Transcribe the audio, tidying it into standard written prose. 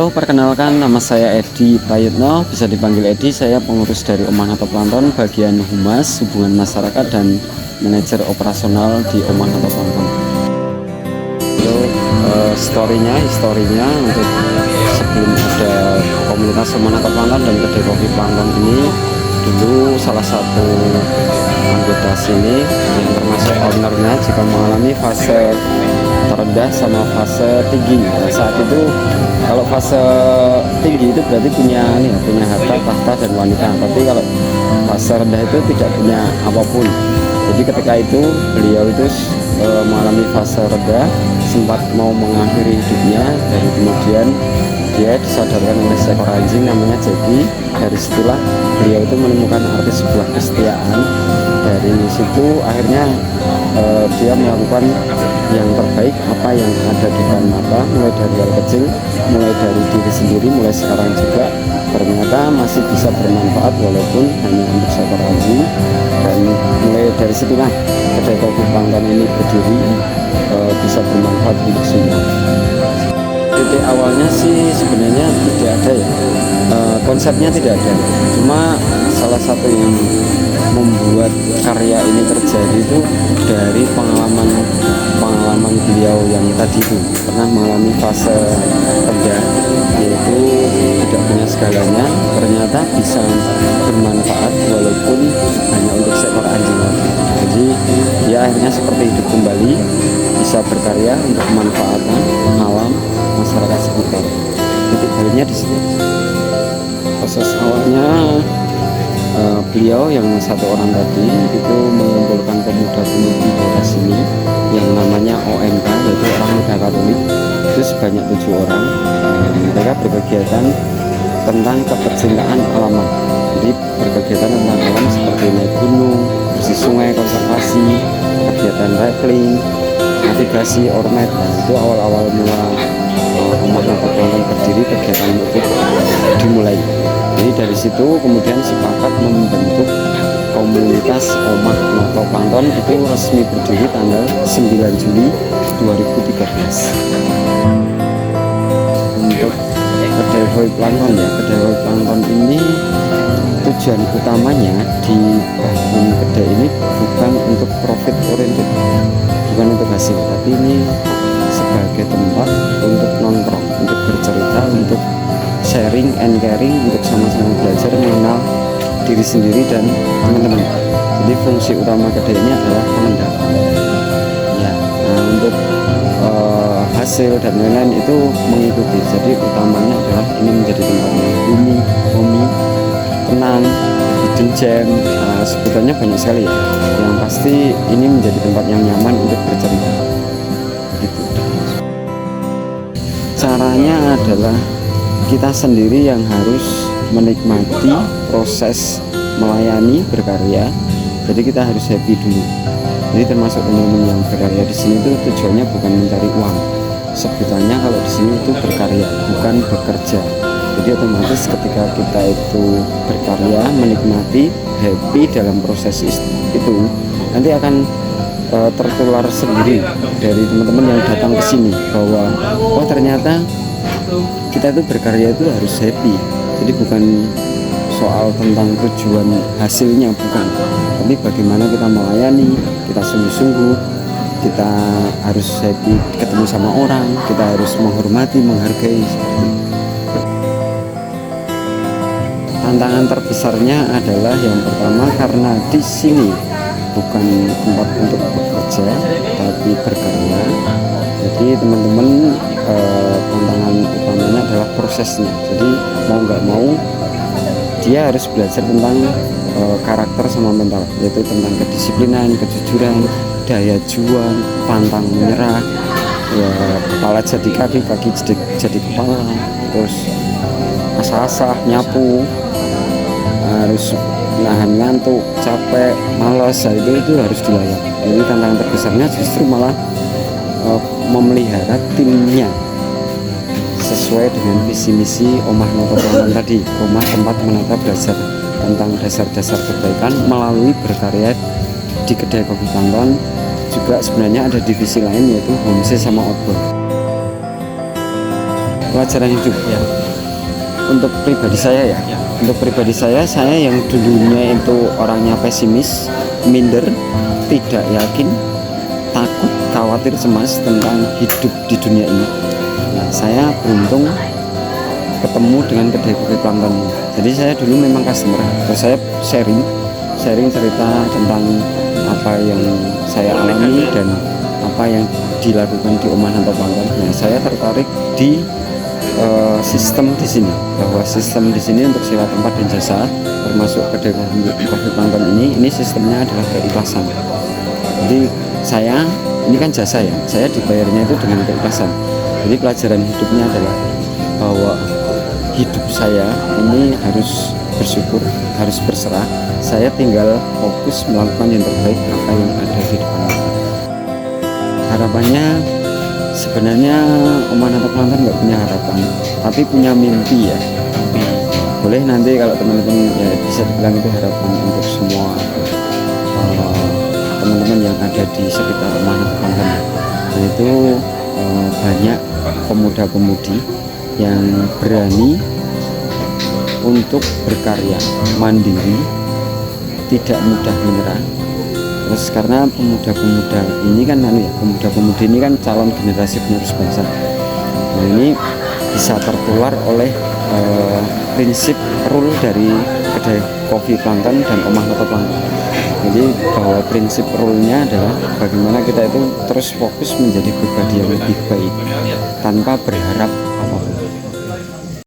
Halo, perkenalkan nama saya Edi Prayitno, bisa dipanggil Edi. Saya pengurus dari Omah Noto Planton, bagian Humas, Hubungan Masyarakat dan Manajer Operasional di Omah Noto Planton. Historinya untuk sebelum ada komunitas Omah Noto Planton dan kedai kopi Planton ini, dulu salah satu anggota sini yang termasuk ownernya juga mengalami fase terendah sama fase tinggi. Nah, saat itu kalau fase tinggi itu berarti punya harta, tahta dan wanita. Tapi kalau fase rendah itu tidak punya apapun. Jadi ketika itu beliau itu mengalami fase rendah, sempat mau mengakhiri hidupnya, dan kemudian dia disadarkan oleh seekor anjing namanya Jackie. Dari situlah beliau itu menemukan arti sebuah kesetiaan. Dari situ akhirnya dia melakukan yang terbaik apa yang ada di depan mata, mulai dari hal kecil, mulai dari diri sendiri, mulai sekarang juga ternyata masih bisa bermanfaat walaupun hanya untuk seekor anjing. Dan mulai dari situlah kedai kopi Planton ini berdiri, bisa bermanfaat untuk semua. Titik awalnya sih sebenarnya tidak ada ya, konsepnya tidak ada, cuma salah satu yang membuat karya ini terjadi itu dari pengalaman beliau yang tadi itu pernah mengalami fase rendah, yaitu tidak punya segalanya, ternyata bisa bermanfaat walaupun hanya untuk seekor anjing. Jadi ya akhirnya seperti hidup kembali, bisa berkarya untuk kemanfaatan alam masyarakat sekitar. Titik baliknya di situ. Proses awalnya beliau yang satu orang tadi itu mengumpulkan pemuda-pemudi daerah sini yang namanya OMK, yaitu orang muda Katolik, itu sebanyak 7 orang. Mereka berkegiatan tentang kepercintaan alaman. Jadi berkegiatan tentang alam seperti naik gunung, bersih sungai, konservasi, kegiatan rappelling, navigasi, ormet. Nah, itu awal-awal mula Omah Noto Planton berdiri, kegiatan itu dimulai. Jadi dari situ kemudian sepakat membentuk komunitas Omah Noto Planton, itu resmi berdiri tanggal 9 Juli 2013. Untuk kedai kopi Planton ya, kedai kopi Planton ini tujuan utamanya di bangun kedai ini bukan untuk profit oriented, bukan untuk hasil, tapi ini sebagai tempat untuk nongkrong, untuk bercerita, untuk sharing and caring, untuk sama-sama belajar mengenal diri sendiri dan teman-teman. Jadi fungsi utama kedai ini adalah pengendapan ya. Nah, untuk hasil dan lain-lain itu mengikuti. Jadi utamanya adalah ini menjadi tempat yang homey, tenang, hidden gem, sebutannya banyak sekali ya. Yang pasti ini menjadi tempat yang nyaman untuk bercerita. Begitu. Caranya adalah kita sendiri yang harus menikmati proses melayani berkarya. Jadi kita harus happy dulu. Jadi termasuk teman-teman yang berkarya di sini itu tujuannya bukan mencari uang. Sebutannya kalau di sini itu berkarya, bukan bekerja. Jadi otomatis ketika kita itu berkarya, menikmati, happy dalam proses itu, nanti akan tertular sendiri dari teman-teman yang datang ke sini bahwa oh ternyata kita itu berkarya itu harus happy. Jadi bukan soal tentang tujuan hasilnya, bukan, tapi bagaimana kita melayani, kita sungguh-sungguh, kita harus happy ketemu sama orang, kita harus menghormati, menghargai, seperti itu. Tantangan terbesarnya adalah yang pertama karena di sini bukan tempat untuk bekerja tapi berkarya. Jadi teman-teman, tantangan utamanya adalah prosesnya. Jadi mau nggak mau dia harus belajar tentang karakter sama mental, yaitu tentang kedisiplinan, kejujuran, daya juang, pantang menyerah, ya, kepala jadi kaki, kaki jadi kepala, terus asah-asah, nyapu, harus nahan ngantuk, capek, malas, itu harus dilayan. Jadi tantangan terbesarnya justru malah memelihara timnya sesuai dengan visi misi Omah Noto Planton tadi, rumah tempat menata belajar tentang dasar-dasar kebaikan melalui berkarya di kedai kopi Planton. Juga sebenarnya ada divisi lain yaitu homestay sama outbound. pelajaran hidup Ya. untuk pribadi saya ya. Ya. Untuk pribadi saya yang dulunya itu orangnya pesimis, minder, tidak yakin, takut, khawatir, cemas tentang hidup di dunia ini. Nah, saya beruntung ketemu dengan kedai kopi Plankton. Jadi saya dulu memang customer, terus saya sharing cerita tentang apa yang saya alami dan apa yang dilakukan di Omah Nanto Plankton. Nah, saya tertarik di sistem di sini, bahwa sistem di sini untuk sewa tempat dan jasa, termasuk kedai kopi Plankton ini sistemnya adalah keikhlasan. Jadi ini kan jasa ya, saya dibayarnya itu dengan keikhlasan. Jadi pelajaran hidupnya adalah bahwa hidup saya ini harus bersyukur, harus berserah. Saya tinggal fokus melakukan yang terbaik apa yang ada di depan. Harapannya sebenarnya Omah Nanto Plankton nggak punya harapan, tapi punya mimpi ya. Boleh nanti kalau teman-teman ya bisa dibilang itu harapan untuk semua teman-teman yang ada di sekitar Omah Nanto Plankton. Nah itu banyak pemuda-pemudi yang berani untuk berkarya mandiri, tidak mudah menyerah. Terus karena pemuda-pemuda ini kan pemuda-pemudi ini kan calon generasi penerus bangsa. Nah ini bisa tertular oleh prinsip rule dari kedai kopi Plankton dan Omah Nanto Plankton. Jadi bahwa prinsip rule-nya adalah bagaimana kita itu terus fokus menjadi pribadi yang lebih baik tanpa berharap apapun.